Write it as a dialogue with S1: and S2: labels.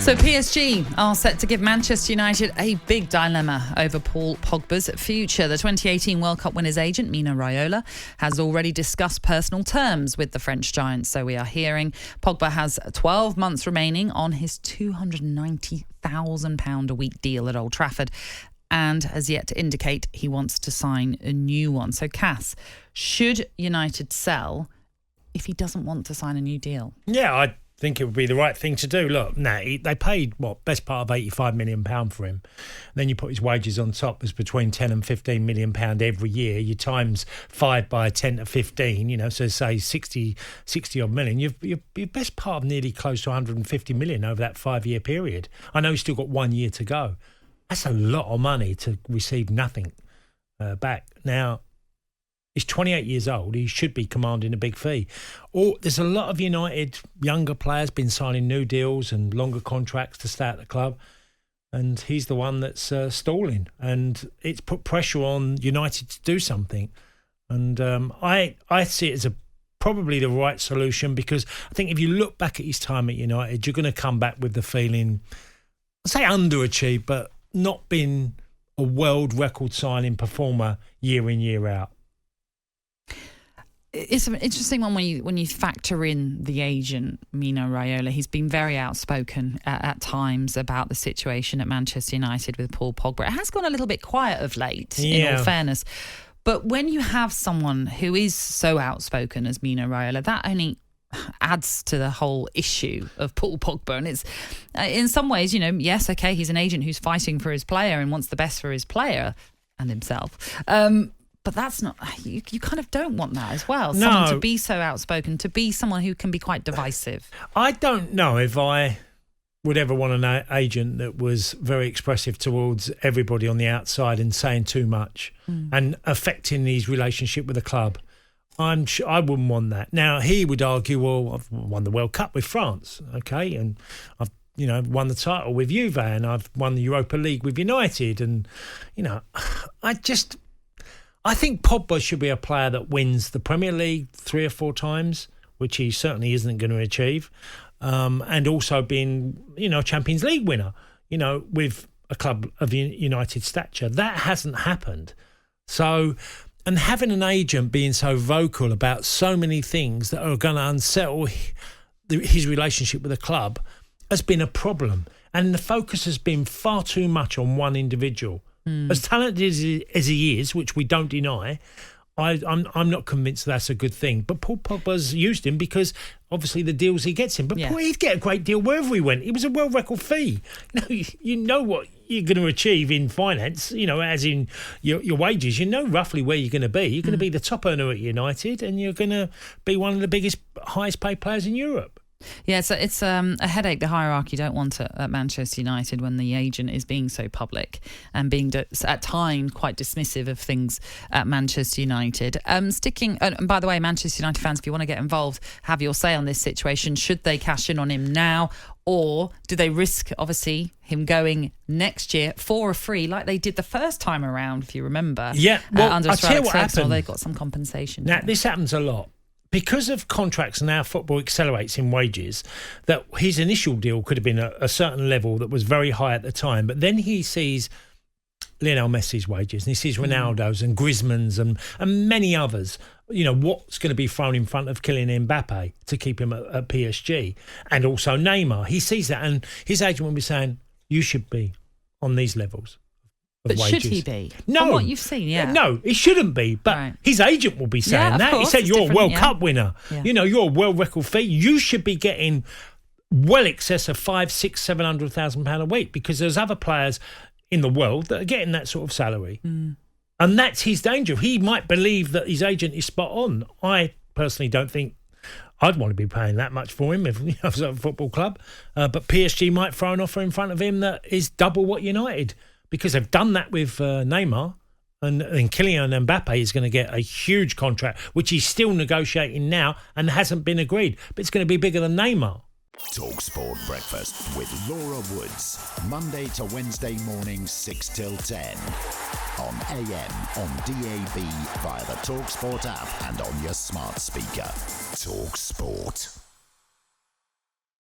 S1: So PSG are set to give Manchester United a big dilemma over Paul Pogba's future. The 2018 World Cup winner's agent, Mino Raiola, has already discussed personal terms with the French giant. So we are hearing Pogba has 12 months remaining on his £290,000 a week deal at Old Trafford, and has yet to indicate he wants to sign a new one. So, Cass, should United sell if he doesn't want to sign a new deal?
S2: Yeah, I think it would be the right thing to do. Look, they paid, best part of £85 million for him. Then you put his wages on top, as between £10 and £15 million every year. You times 5 by 10 to 15, so say 60 odd million. You're best part of nearly close to 150 million over that 5-year period. I know he's still got 1 year to go. That's a lot of money to receive nothing back. Now, he's 28 years old. He should be commanding a big fee. There's a lot of United younger players been signing new deals and longer contracts to stay at the club, and he's the one that's stalling. And it's put pressure on United to do something. And I see it as probably the right solution, because I think if you look back at his time at United, you're going to come back with the feeling, I'd say underachieved, but not been a world record signing performer year in, year out.
S1: It's an interesting one when you factor in the agent, Mino Raiola. He's been very outspoken at times about the situation at Manchester United with Paul Pogba. It has gone a little bit quiet of late, in all fairness. But when you have someone who is so outspoken as Mino Raiola, that only adds to the whole issue of Paul Pogba. And it's, in some ways, yes, okay, he's an agent who's fighting for his player and wants the best for his player and himself. But that's not, you kind of don't want that as well.
S2: No.
S1: Someone to be so outspoken, to be someone who can be quite divisive.
S2: I don't know if I would ever want an agent that was very expressive towards everybody on the outside and saying too much and affecting his relationship with the club. I'm sure I wouldn't want that. Now, he would argue, well, I've won the World Cup with France, okay, and I've won the title with Juve, and I've won the Europa League with United, and I think Pogba should be a player that wins the Premier League 3 or 4 times, which he certainly isn't going to achieve, and also being a Champions League winner, with a club of United stature. That hasn't happened. So. And having an agent being so vocal about so many things that are going to unsettle his relationship with the club has been a problem. And the focus has been far too much on one individual. As talented as he is, which we don't deny, I'm not convinced that's a good thing. But Paul Pogba's used him because obviously the deals he gets him. But he'd get a great deal wherever he went. It was a world record fee. You know what you're going to achieve in finance, as in your wages. You know roughly where you're going to be. You're going to be the top earner at United, and you're going to be one of the biggest, highest paid players in Europe.
S1: Yeah, so it's a headache the hierarchy don't want at Manchester United when the agent is being so public and being at times quite dismissive of things at Manchester United. And by the way, Manchester United fans, if you want to get involved, have your say on this situation. Should they cash in on him now, or do they risk, obviously, him going next year for a free, like they did the first time around, if you remember?
S2: Yeah, well,
S1: under
S2: I'll tell you what happened.
S1: They got some compensation.
S2: Now, this happens a lot. Because of contracts and how football accelerates in wages, that his initial deal could have been a certain level that was very high at the time, but then he sees Lionel Messi's wages and he sees Ronaldo's and Griezmann's and many others, what's going to be thrown in front of Kylian Mbappe to keep him at PSG, and also Neymar. He sees that, and his agent will be saying, you should be on these levels.
S1: But
S2: wages.
S1: Should he be?
S2: No.
S1: From what you've seen,
S2: No, he shouldn't be. But his agent will be saying that.
S1: Course,
S2: he said, you're a World Cup winner.
S1: Yeah.
S2: You're a world record fee. You should be getting well excess of £500,000-700,000 a week, because there's other players in the world that are getting that sort of salary. And that's his danger. He might believe that his agent is spot on. I personally don't think I'd want to be paying that much for him if I was at a football club. But PSG might throw an offer in front of him that is double what United, because they've done that with Neymar, and Kylian Mbappe is going to get a huge contract, which he's still negotiating now and hasn't been agreed, but it's going to be bigger than Neymar.
S3: talkSPORT Breakfast with Laura Woods, Monday to Wednesday mornings 6 till 10. On AM, on DAB, via the talkSPORT app and on your smart speaker. talkSPORT.